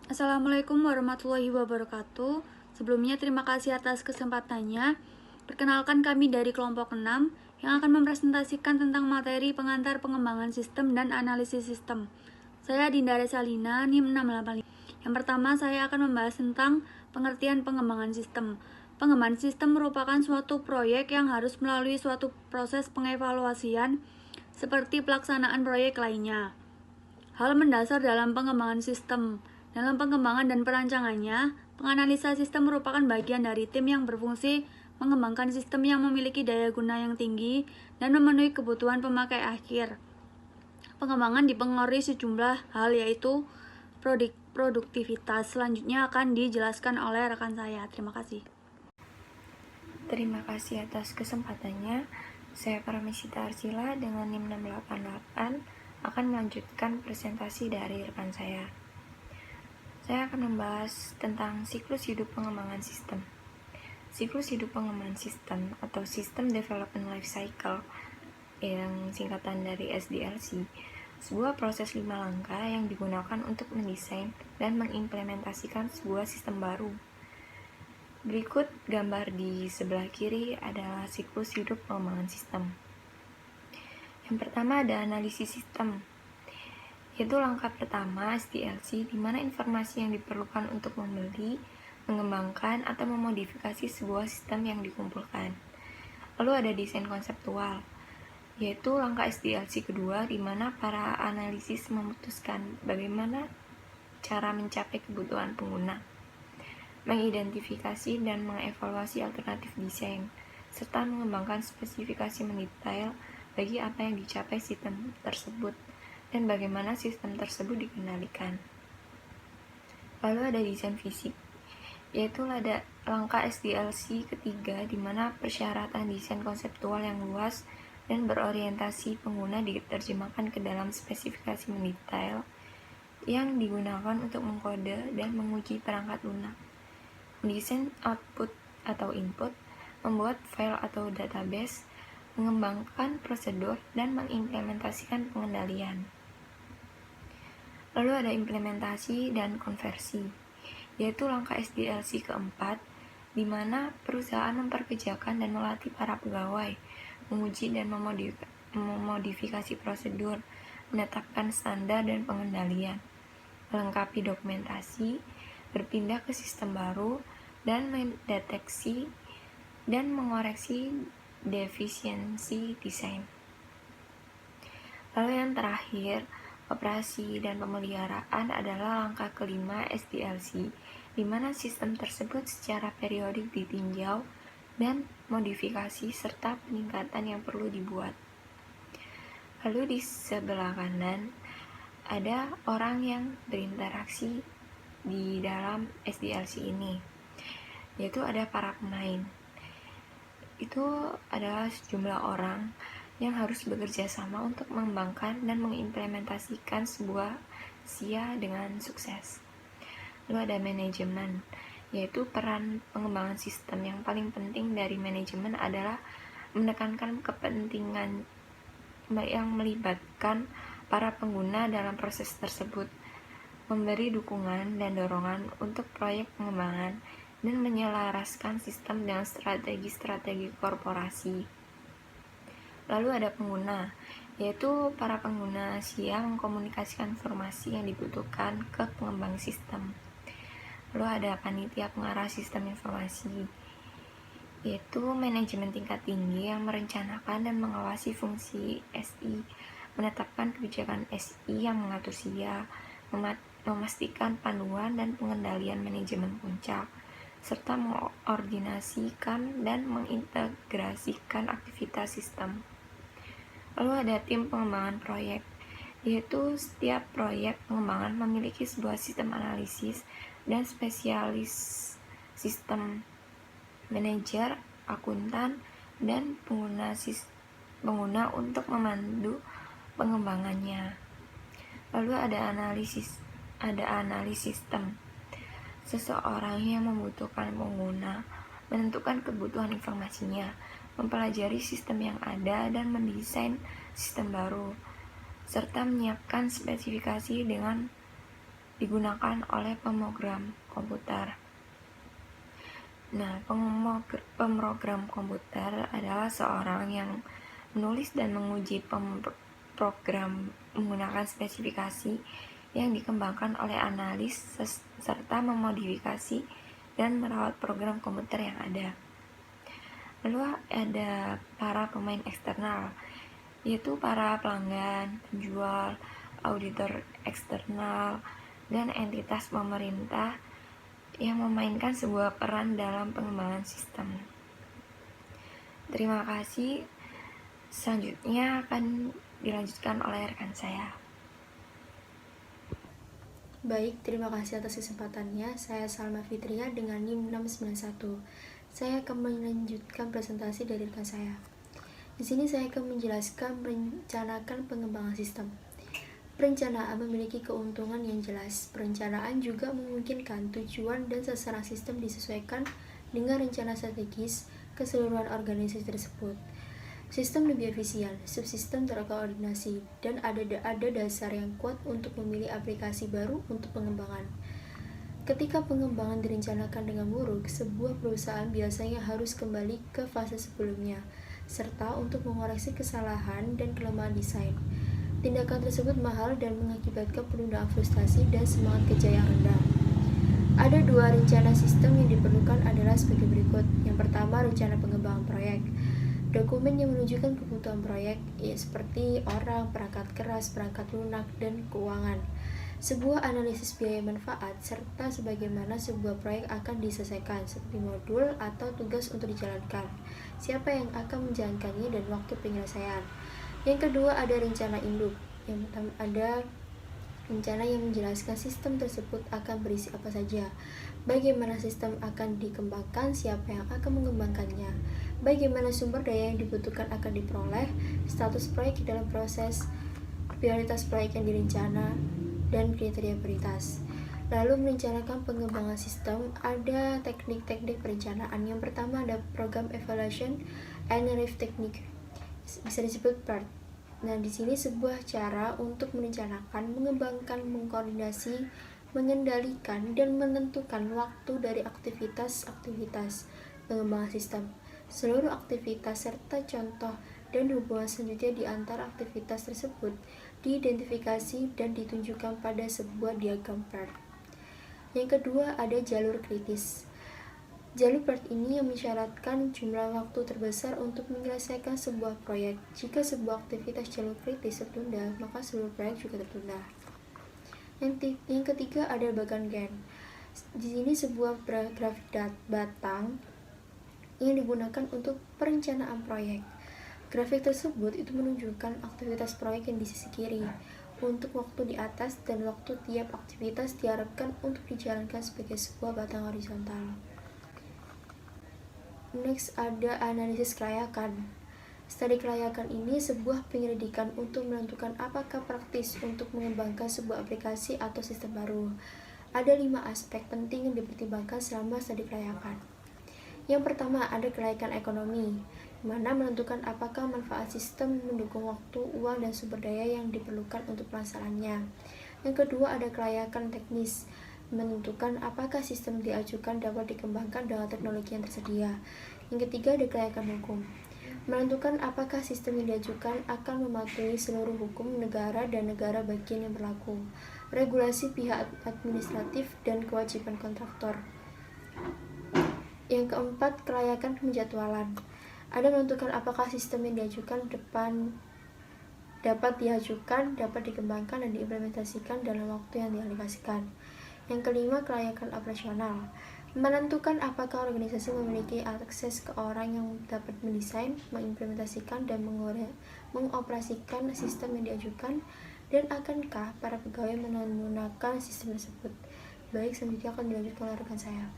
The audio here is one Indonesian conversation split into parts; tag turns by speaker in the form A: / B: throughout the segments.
A: Assalamualaikum warahmatullahi wabarakatuh. Sebelumnya terima kasih atas kesempatannya. Perkenalkan kami dari kelompok 6 yang akan mempresentasikan tentang materi pengantar pengembangan sistem dan analisis sistem. Saya Dinda Resalina, NIM 685. Yang pertama, saya akan membahas tentang pengertian pengembangan sistem. Pengembangan sistem merupakan suatu proyek yang harus melalui suatu proses pengevaluasian seperti pelaksanaan proyek lainnya. Hal mendasar dalam pengembangan sistem. Dalam pengembangan dan perancangannya, penganalisa sistem merupakan bagian dari tim yang berfungsi mengembangkan sistem yang memiliki daya guna yang tinggi dan memenuhi kebutuhan pemakai akhir. Pengembangan dipengaruhi sejumlah hal, yaitu produktivitas. Selanjutnya akan dijelaskan oleh rekan saya. Terima kasih.
B: Terima kasih atas kesempatannya. Saya Paramesita Arsila dengan NIM 688 akan melanjutkan presentasi dari rekan saya. Saya akan membahas tentang siklus hidup pengembangan sistem. Siklus hidup pengembangan sistem atau System Development Life Cycle yang singkatan dari SDLC, sebuah proses 5 langkah yang digunakan untuk mendesain dan mengimplementasikan sebuah sistem baru. Berikut gambar di sebelah kiri adalah siklus hidup pengembangan sistem. Yang pertama ada analisis sistem, yaitu langkah pertama SDLC, di mana informasi yang diperlukan untuk membeli, mengembangkan, atau memodifikasi sebuah sistem yang dikumpulkan. Lalu ada desain konseptual, yaitu langkah SDLC kedua, di mana para analisis memutuskan bagaimana cara mencapai kebutuhan pengguna, mengidentifikasi dan mengevaluasi alternatif desain, serta mengembangkan spesifikasi mendetail bagi apa yang dicapai sistem tersebut dan bagaimana sistem tersebut dikendalikan. Lalu ada desain fisik, yaitu ada langkah SDLC ketiga, di mana persyaratan desain konseptual yang luas dan berorientasi pengguna diterjemahkan ke dalam spesifikasi mendetail yang digunakan untuk mengkode dan menguji perangkat lunak, mendesain output atau input, membuat file atau database, mengembangkan prosedur, dan mengimplementasikan pengendalian. Lalu ada implementasi dan konversi, yaitu langkah SDLC keempat, di mana perusahaan memperkerjakan dan melatih para pegawai, menguji dan memodifikasi prosedur, menetapkan standar dan pengendalian, melengkapi dokumentasi, berpindah ke sistem baru, dan mendeteksi dan mengoreksi defisiensi desain. Lalu yang terakhir, operasi dan pemeliharaan adalah langkah kelima SDLC, di mana sistem tersebut secara periodik ditinjau dan modifikasi serta peningkatan yang perlu dibuat. Lalu di sebelah kanan ada orang yang berinteraksi di dalam SDLC ini, yaitu ada para pemain. Itu adalah sejumlah orang yang harus bekerja sama untuk mengembangkan dan mengimplementasikan sebuah SIA dengan sukses. Lalu ada manajemen, yaitu peran pengembangan sistem. Yang paling penting dari manajemen adalah menekankan kepentingan yang melibatkan para pengguna dalam proses tersebut, memberi dukungan dan dorongan untuk proyek pengembangan, dan menyelaraskan sistem dengan strategi-strategi korporasi. Lalu ada pengguna, yaitu para pengguna SIA mengkomunikasikan informasi yang dibutuhkan ke pengembang sistem. Lalu ada panitia pengarah sistem informasi, yaitu manajemen tingkat tinggi yang merencanakan dan mengawasi fungsi SI, menetapkan kebijakan SI yang mengatur SIA, memastikan panduan dan pengendalian manajemen puncak, serta mengordinasikan dan mengintegrasikan aktivitas sistem. Lalu ada tim pengembangan proyek, yaitu setiap proyek pengembangan memiliki sebuah sistem analisis dan spesialis sistem, manajer, akuntan, dan pengguna untuk memandu pengembangannya. Lalu ada analis sistem. Seseorang yang membutuhkan pengguna menentukan kebutuhan informasinya, mempelajari sistem yang ada dan mendesain sistem baru, serta menyiapkan spesifikasi dengan digunakan oleh pemrogram komputer. Nah, pemrogram komputer adalah seorang yang menulis dan menguji program menggunakan spesifikasi yang dikembangkan oleh analis serta memodifikasi dan merawat program komputer yang ada. Lalu ada para pemain eksternal, yaitu para pelanggan, penjual, auditor eksternal, dan entitas pemerintah yang memainkan sebuah peran dalam pengembangan sistem. Terima kasih. Selanjutnya akan dilanjutkan oleh rekan saya.
C: Baik, terima kasih atas kesempatannya. Saya Salma Fitria dengan NIM 691. Saya akan melanjutkan presentasi dari rekan saya. Di sini saya akan menjelaskan merencanakan pengembangan sistem. Perencanaan memiliki keuntungan yang jelas. Perencanaan juga memungkinkan tujuan dan sasaran sistem disesuaikan dengan rencana strategis keseluruhan organisasi tersebut. Sistem lebih efisien, subsistem terkoordinasi, dan ada dasar yang kuat untuk memilih aplikasi baru untuk pengembangan. Ketika pengembangan direncanakan dengan buruk, sebuah perusahaan biasanya harus kembali ke fase sebelumnya, serta untuk mengoreksi kesalahan dan kelemahan desain. Tindakan tersebut mahal dan mengakibatkan penundaan frustasi dan semangat kerja yang rendah. Ada dua rencana sistem yang diperlukan adalah sebagai berikut. Yang pertama, rencana pengembangan proyek. Dokumen yang menunjukkan kebutuhan proyek, seperti orang, perangkat keras, perangkat lunak, dan keuangan. Sebuah analisis biaya manfaat, serta sebagaimana sebuah proyek akan diselesaikan, seperti modul atau tugas untuk dijalankan, siapa yang akan menjalankannya, dan waktu penyelesaian. Yang kedua, ada rencana induk. Yang pertama, ada rencana yang menjelaskan sistem tersebut akan berisi apa saja, bagaimana sistem akan dikembangkan, siapa yang akan mengembangkannya, bagaimana sumber daya yang dibutuhkan akan diperoleh, status proyek dalam proses, prioritas proyek yang direncana, dan kriteria prioritas. Lalu merencanakan pengembangan sistem, ada teknik-teknik perencanaan. Yang pertama ada program evaluation and review technique, bisa disebut PERT. Nah, di sini sebuah cara untuk merencanakan, mengembangkan, mengkoordinasi, mengendalikan, dan menentukan waktu dari aktivitas-aktivitas pengembangan sistem, seluruh aktivitas serta contoh dan hubungan selanjutnya di antara aktivitas tersebut diidentifikasi dan ditunjukkan pada sebuah diagram PERT. Yang kedua ada jalur kritis. Jalur PERT ini yang mensyaratkan jumlah waktu terbesar untuk menyelesaikan sebuah proyek. Jika sebuah aktivitas jalur kritis tertunda, maka seluruh proyek juga tertunda. Yang ketiga ada bagan Gantt. Di sini sebuah grafik batang yang digunakan untuk perencanaan proyek. Grafik tersebut itu menunjukkan aktivitas proyek yang di sisi kiri untuk waktu di atas dan waktu tiap aktivitas diharapkan untuk dijalankan sebagai sebuah batang horizontal. Next ada analisis kelayakan. Studi kelayakan ini sebuah penyelidikan untuk menentukan apakah praktis untuk mengembangkan sebuah aplikasi atau sistem baru. Ada 5 aspek penting yang dipertimbangkan selama studi kelayakan. Yang pertama ada kelayakan ekonomi, di mana menentukan apakah manfaat sistem mendukung waktu, uang, dan sumber daya yang diperlukan untuk pelaksanaannya. Yang kedua ada kelayakan teknis, menentukan apakah sistem diajukan dapat dikembangkan dengan teknologi yang tersedia. Yang ketiga ada kelayakan hukum, menentukan apakah sistem yang diajukan akan mematuhi seluruh hukum negara dan negara bagian yang berlaku, regulasi pihak administratif, dan kewajiban kontraktor. Yang keempat, kelayakan penjadwalan, ada menentukan apakah sistem yang diajukan dapat dikembangkan dan diimplementasikan dalam waktu yang dialokasikan. Yang kelima, kelayakan operasional, menentukan apakah organisasi memiliki akses ke orang yang dapat mendesain, mengimplementasikan, dan mengoperasikan sistem yang diajukan, dan akankah para pegawai menggunakan sistem tersebut. Baik, selanjutnya akan dilanjutkan oleh rekan saya.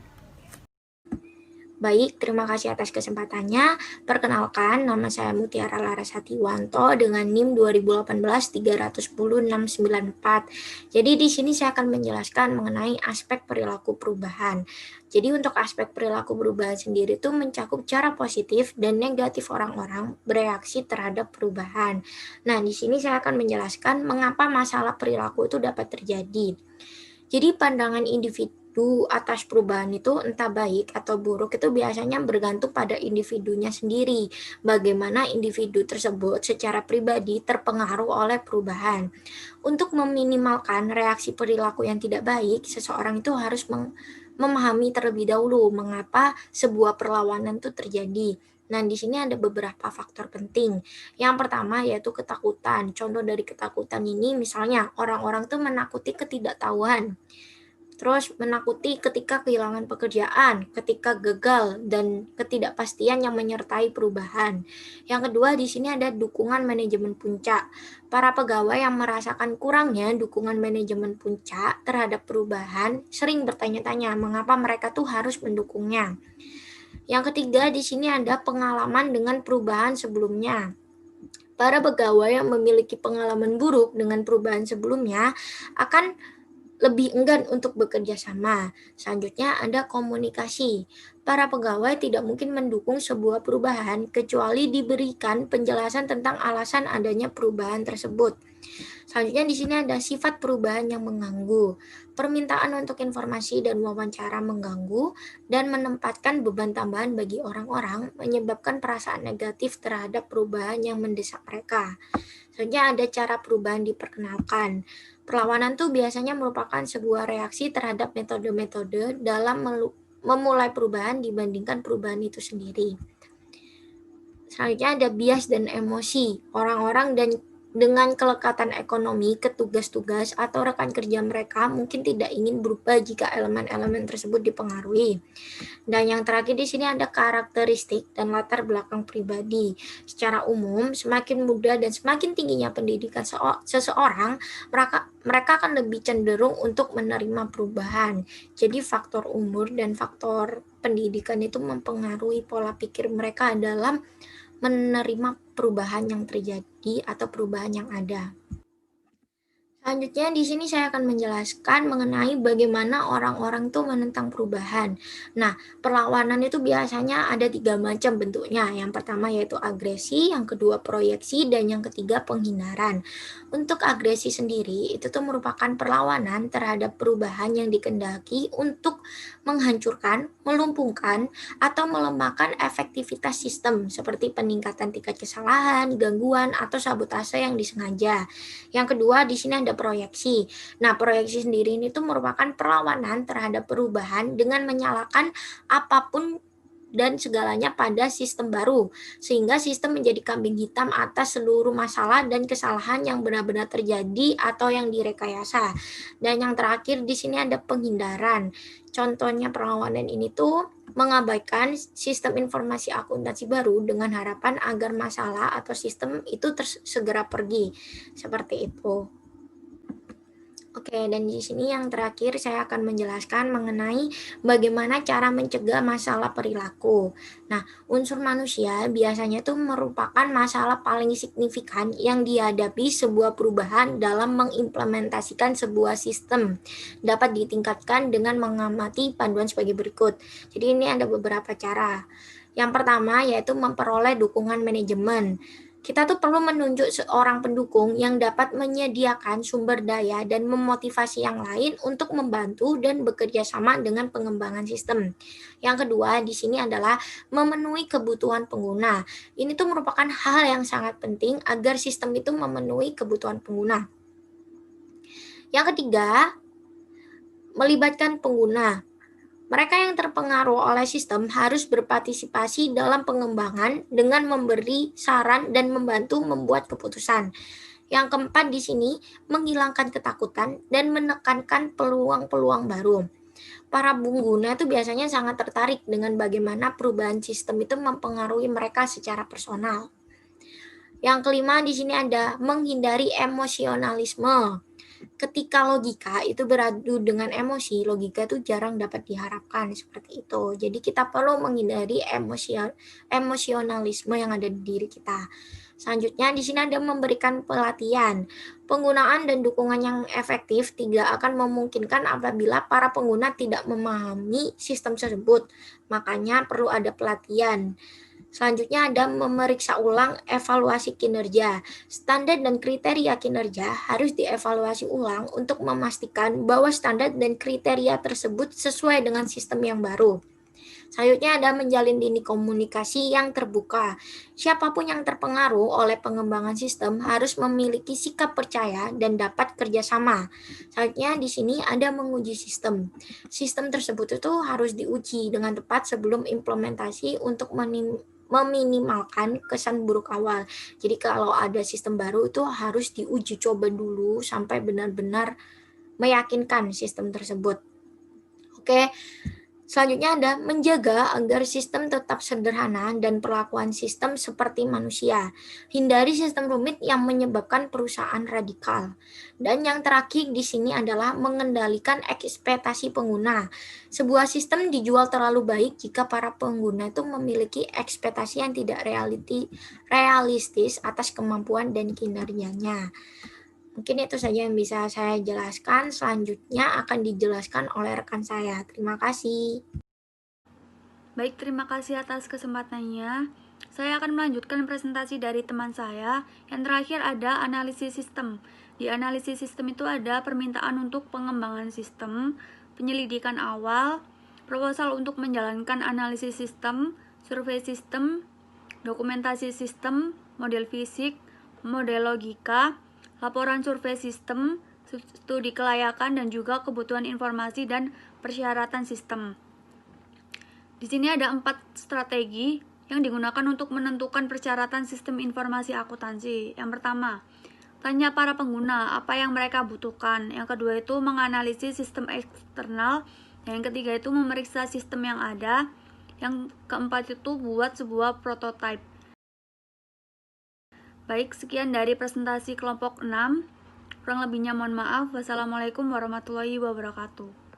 D: Baik, terima kasih atas kesempatannya. Perkenalkan, nama saya Mutiara Larasatiwanto dengan NIM 2018-310-694. Jadi di sini saya akan menjelaskan mengenai aspek perilaku perubahan. Jadi untuk aspek perilaku perubahan sendiri itu mencakup cara positif dan negatif orang-orang bereaksi terhadap perubahan. Nah, di sini saya akan menjelaskan mengapa masalah perilaku itu dapat terjadi. Jadi pandangan individu atas perubahan itu entah baik atau buruk itu biasanya bergantung pada individunya sendiri. Bagaimana individu tersebut secara pribadi terpengaruh oleh perubahan. Untuk meminimalkan reaksi perilaku yang tidak baik, seseorang itu harus memahami terlebih dahulu mengapa sebuah perlawanan itu terjadi. Nah, di sini ada beberapa faktor penting. Yang pertama yaitu ketakutan. Contoh dari ketakutan ini misalnya orang-orang tuh menakuti ketidaktahuan. Terus menakuti ketika kehilangan pekerjaan, ketika gagal, dan ketidakpastian yang menyertai perubahan. Yang kedua, di sini ada dukungan manajemen puncak. Para pegawai yang merasakan kurangnya dukungan manajemen puncak terhadap perubahan sering bertanya-tanya mengapa mereka tuh harus mendukungnya. Yang ketiga, di sini ada pengalaman dengan perubahan sebelumnya. Para pegawai yang memiliki pengalaman buruk dengan perubahan sebelumnya akan lebih enggan untuk bekerja sama. Selanjutnya ada komunikasi. Para pegawai tidak mungkin mendukung sebuah perubahan kecuali diberikan penjelasan tentang alasan adanya perubahan tersebut. Selanjutnya di sini ada sifat perubahan yang mengganggu. Permintaan untuk informasi dan wawancara mengganggu dan menempatkan beban tambahan bagi orang-orang menyebabkan perasaan negatif terhadap perubahan yang mendesak mereka. Selanjutnya ada cara perubahan diperkenalkan. Perlawanan tuh biasanya merupakan sebuah reaksi terhadap metode-metode dalam memulai perubahan dibandingkan perubahan itu sendiri. Selanjutnya ada bias dan emosi. Orang-orang dengan kelekatan ekonomi ke tugas-tugas atau rekan kerja mereka mungkin tidak ingin berubah jika elemen-elemen tersebut dipengaruhi. Dan yang terakhir di sini ada karakteristik dan latar belakang pribadi. Secara umum, semakin muda dan semakin tingginya pendidikan seseorang, mereka akan lebih cenderung untuk menerima perubahan. Jadi faktor umur dan faktor pendidikan itu mempengaruhi pola pikir mereka dalam menerima perubahan yang terjadi atau perubahan yang ada. Selanjutnya di sini saya akan menjelaskan mengenai bagaimana orang-orang itu menentang perubahan. Nah, perlawanan itu biasanya ada 3 macam bentuknya. Yang pertama yaitu agresi, yang kedua proyeksi, dan yang ketiga penghindaran. Untuk agresi sendiri itu tuh merupakan perlawanan terhadap perubahan yang dikehendaki untuk menghancurkan, melumpuhkan, atau melemahkan efektivitas sistem seperti peningkatan tingkat kesalahan, gangguan, atau sabotase yang disengaja. Yang kedua, di sini ada proyeksi. Nah, proyeksi sendiri ini tuh merupakan perlawanan terhadap perubahan dengan menyalahkan apapun dan segalanya pada sistem baru, sehingga sistem menjadi kambing hitam atas seluruh masalah dan kesalahan yang benar-benar terjadi atau yang direkayasa. Dan yang terakhir di sini ada penghindaran. Contohnya perlawanan ini tuh mengabaikan sistem informasi akuntansi baru dengan harapan agar masalah atau sistem itu segera pergi. Seperti itu. Oke, dan di sini yang terakhir saya akan menjelaskan mengenai bagaimana cara mencegah masalah perilaku. Nah, unsur manusia biasanya itu merupakan masalah paling signifikan yang dihadapi sebuah perubahan dalam mengimplementasikan sebuah sistem. Dapat ditingkatkan dengan mengamati panduan sebagai berikut. Jadi ini ada beberapa cara. Yang pertama yaitu memperoleh dukungan manajemen. Kita tuh perlu menunjuk seorang pendukung yang dapat menyediakan sumber daya dan memotivasi yang lain untuk membantu dan bekerja sama dengan pengembangan sistem. Yang kedua di sini adalah memenuhi kebutuhan pengguna. Ini tuh merupakan hal yang sangat penting agar sistem itu memenuhi kebutuhan pengguna. Yang ketiga, melibatkan pengguna. Mereka yang terpengaruh oleh sistem harus berpartisipasi dalam pengembangan dengan memberi saran dan membantu membuat keputusan. Yang keempat di sini, menghilangkan ketakutan dan menekankan peluang-peluang baru. Para pengguna itu biasanya sangat tertarik dengan bagaimana perubahan sistem itu mempengaruhi mereka secara personal. Yang kelima di sini ada menghindari emosionalisme. Ketika logika itu beradu dengan emosi, logika itu jarang dapat diharapkan seperti itu. Jadi kita perlu menghindari emosionalisme yang ada di diri kita. Selanjutnya di sini ada memberikan pelatihan. Penggunaan dan dukungan yang efektif tidak akan memungkinkan apabila para pengguna tidak memahami sistem tersebut. Makanya perlu ada pelatihan. Selanjutnya ada memeriksa ulang evaluasi kinerja. Standar dan kriteria kinerja harus dievaluasi ulang untuk memastikan bahwa standar dan kriteria tersebut sesuai dengan sistem yang baru. Selanjutnya ada menjalin lini komunikasi yang terbuka. Siapapun yang terpengaruh oleh pengembangan sistem harus memiliki sikap percaya dan dapat kerjasama. Selanjutnya di sini ada menguji sistem. Sistem tersebut itu harus diuji dengan tepat sebelum implementasi untuk meminimalkan kesan buruk awal. Jadi kalau ada sistem baru itu harus diuji coba dulu sampai benar-benar meyakinkan sistem tersebut. Oke. Selanjutnya ada menjaga agar sistem tetap sederhana dan perlakuan sistem seperti manusia. Hindari sistem rumit yang menyebabkan perusahaan radikal. Dan yang terakhir di sini adalah mengendalikan ekspektasi pengguna. Sebuah sistem dijual terlalu baik jika para pengguna itu memiliki ekspektasi yang tidak realistis atas kemampuan dan kinerjanya. Mungkin itu saja yang bisa saya jelaskan. Selanjutnya akan dijelaskan oleh rekan saya. Terima kasih.
A: Baik, terima kasih atas kesempatannya. Saya akan melanjutkan presentasi dari teman saya. Yang terakhir ada analisis sistem. Di analisis sistem itu ada permintaan untuk pengembangan sistem, penyelidikan awal, proposal untuk menjalankan analisis sistem, survei sistem, dokumentasi sistem, model fisik, model logika, laporan survei sistem, studi kelayakan, dan juga kebutuhan informasi dan persyaratan sistem. Di sini ada 4 strategi yang digunakan untuk menentukan persyaratan sistem informasi akuntansi. Yang pertama, tanya para pengguna apa yang mereka butuhkan. Yang kedua itu menganalisis sistem eksternal. Dan yang ketiga itu memeriksa sistem yang ada. Yang keempat itu buat sebuah prototipe. Baik, sekian dari presentasi kelompok 6. Kurang lebihnya mohon maaf. Wassalamualaikum warahmatullahi wabarakatuh.